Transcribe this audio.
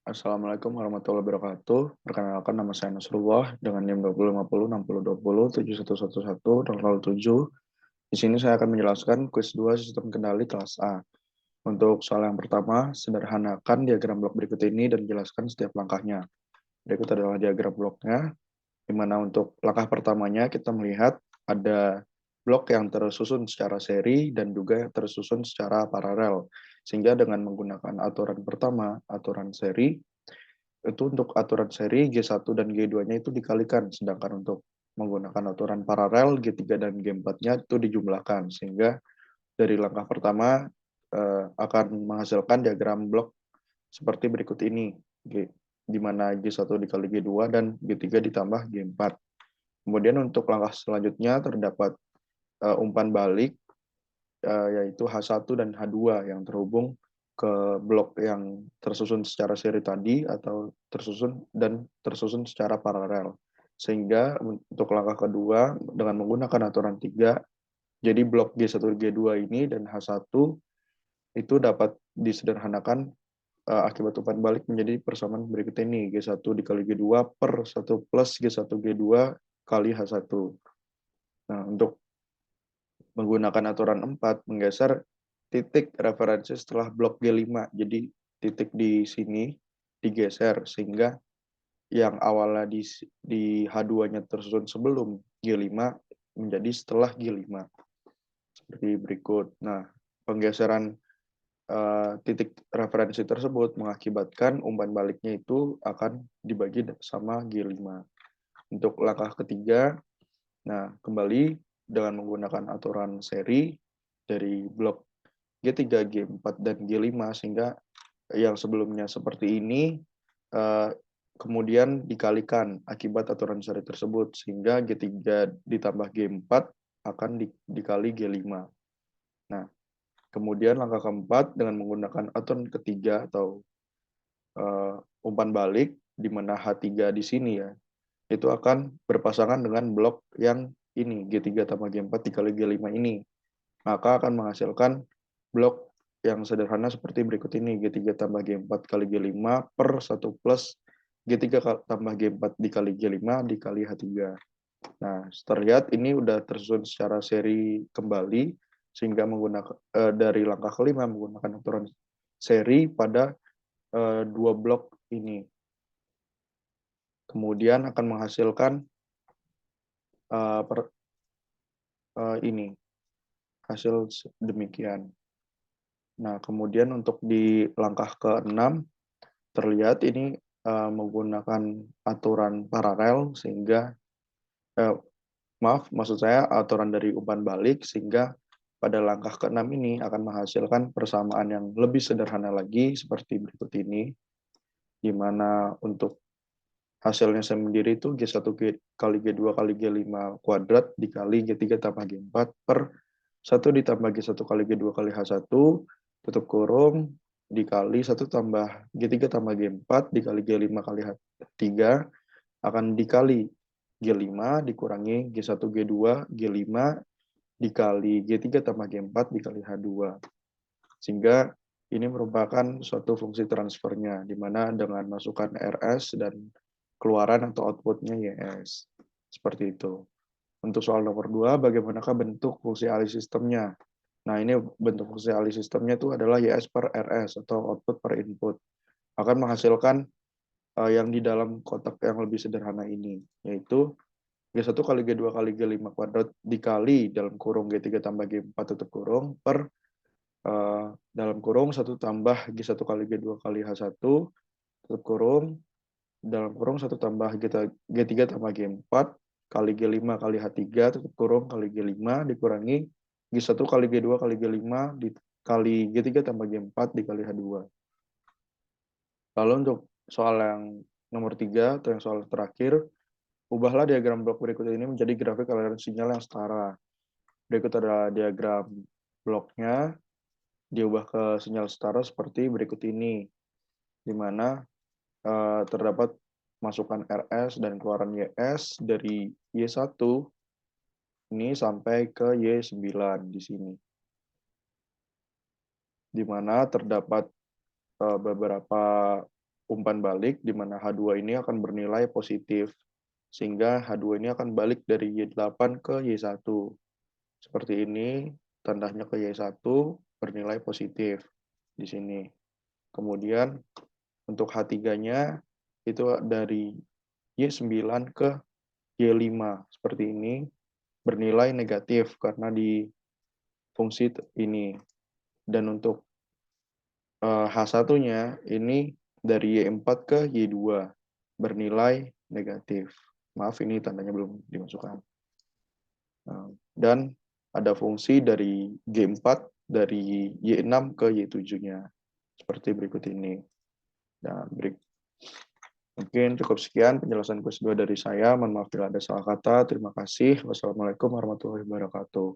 Assalamualaikum warahmatullahi wabarakatuh. Perkenalkan nama saya Nasrullah dengan NIM 205060207111 Di sini saya akan menjelaskan kuis 2 sistem kendali kelas A. Untuk soal yang pertama, sederhanakan diagram blok berikut ini dan jelaskan setiap langkahnya. Berikut adalah diagram bloknya, di mana untuk langkah pertamanya kita melihat ada blok yang tersusun secara seri dan juga tersusun secara paralel. Sehingga dengan menggunakan aturan pertama, aturan seri, itu untuk aturan seri G1 dan G2-nya itu dikalikan, sedangkan untuk menggunakan aturan paralel G3 dan G4-nya itu dijumlahkan, sehingga dari langkah pertama akan menghasilkan diagram blok seperti berikut ini, di mana G1 dikali G2 dan G3 ditambah G4. Kemudian untuk langkah selanjutnya terdapat umpan balik, yaitu H1 dan H2 yang terhubung ke blok yang tersusun secara seri tadi atau tersusun secara paralel. Sehingga untuk langkah kedua dengan menggunakan aturan 3, jadi blok G1 G2 ini dan H1 itu dapat disederhanakan akibat umpan balik menjadi persamaan berikut ini, G1 dikali G2 per 1 plus G1 G2 kali H1. Nah, untuk menggunakan aturan 4, menggeser titik referensi setelah blok G5. Jadi titik di sini digeser sehingga yang awalnya di H2-nya tersusun sebelum G5 menjadi setelah G5. Seperti berikut. Nah, penggeseran titik referensi tersebut mengakibatkan umpan baliknya itu akan dibagi sama G5. Untuk langkah ketiga, nah kembali dengan menggunakan aturan seri dari blok G3, G4, dan G5, sehingga yang sebelumnya seperti ini kemudian dikalikan akibat aturan seri tersebut, sehingga G3 ditambah G4 akan dikali G5. Nah, kemudian langkah keempat dengan menggunakan aturan ketiga atau umpan balik, di mana H3 di sini ya, itu akan berpasangan dengan blok yang ini, G3 tambah G4 dikali G5 ini. Maka akan menghasilkan blok yang sederhana seperti berikut ini, G3 tambah G4 kali G5 per 1 plus G3 tambah G4 dikali G5 dikali H3. Nah, terlihat ini udah tersusun secara seri kembali, sehingga menggunakan dari langkah kelima menggunakan aturan seri pada dua blok ini. Kemudian akan menghasilkan ini, hasil demikian. Nah, kemudian untuk di langkah ke-6, terlihat ini menggunakan aturan paralel, sehingga, maksud saya aturan dari umpan balik, sehingga pada langkah ke-6 ini akan menghasilkan persamaan yang lebih sederhana lagi, seperti berikut ini, di mana untuk hasilnya sendiri itu G1 kali G2 kali G5 kuadrat dikali G3 tambah G4 per 1 ditambah G1 kali G2 kali H1 tutup kurung dikali 1 tambah G3 tambah G4 dikali G5 kali H3 akan dikali G5 dikurangi G1 G2 G5 dikali G3 tambah G4 dikali H2. Sehingga ini merupakan suatu fungsi transfernya, di mana dengan masukkan RS dan keluaran atau outputnya YS. Seperti itu. Untuk soal nomor 2, bagaimanakah bentuk fungsi alih sistemnya? Nah, ini bentuk fungsi alih sistemnya itu adalah YS per RS atau output per input. Akan menghasilkan yang di dalam kotak yang lebih sederhana ini, yaitu G1 kali G2 kali G5 kuadrat dikali dalam kurung G3 tambah G4 tutup kurung per dalam kurung 1 tambah G1 kali G2 kali H1 tutup kurung dalam kurung 1 tambah G3 tambah G4 kali G5 kali H3 tutup kurung kali G5 dikurangi G1 kali G2 kali G5 dikali G3 tambah G4 dikali H2. Lalu untuk soal yang nomor 3 atau yang soal terakhir, ubahlah diagram blok berikut ini menjadi grafik aliran sinyal yang setara. Berikut adalah diagram bloknya, diubah ke sinyal setara seperti berikut ini, di mana terdapat masukan RS dan keluaran YS dari Y1 ini sampai ke Y9 di sini. Di mana terdapat beberapa umpan balik di mana H2 ini akan bernilai positif. Sehingga H2 ini akan balik dari Y8 ke Y1. Seperti ini, tandanya ke Y1 bernilai positif di sini. Kemudian untuk H3-nya itu dari Y9 ke Y5. Seperti ini, bernilai negatif karena di fungsi ini. Dan untuk H1-nya ini dari Y4 ke Y2 bernilai negatif. Maaf, ini tandanya belum dimasukkan. Dan ada fungsi dari G4 dari Y6 ke Y7-nya. Seperti berikut ini. Nah, mungkin cukup sekian penjelasan kuis 2 dari saya. Mohon maaf bila ada salah kata. Terima kasih. Wassalamualaikum warahmatullahi wabarakatuh.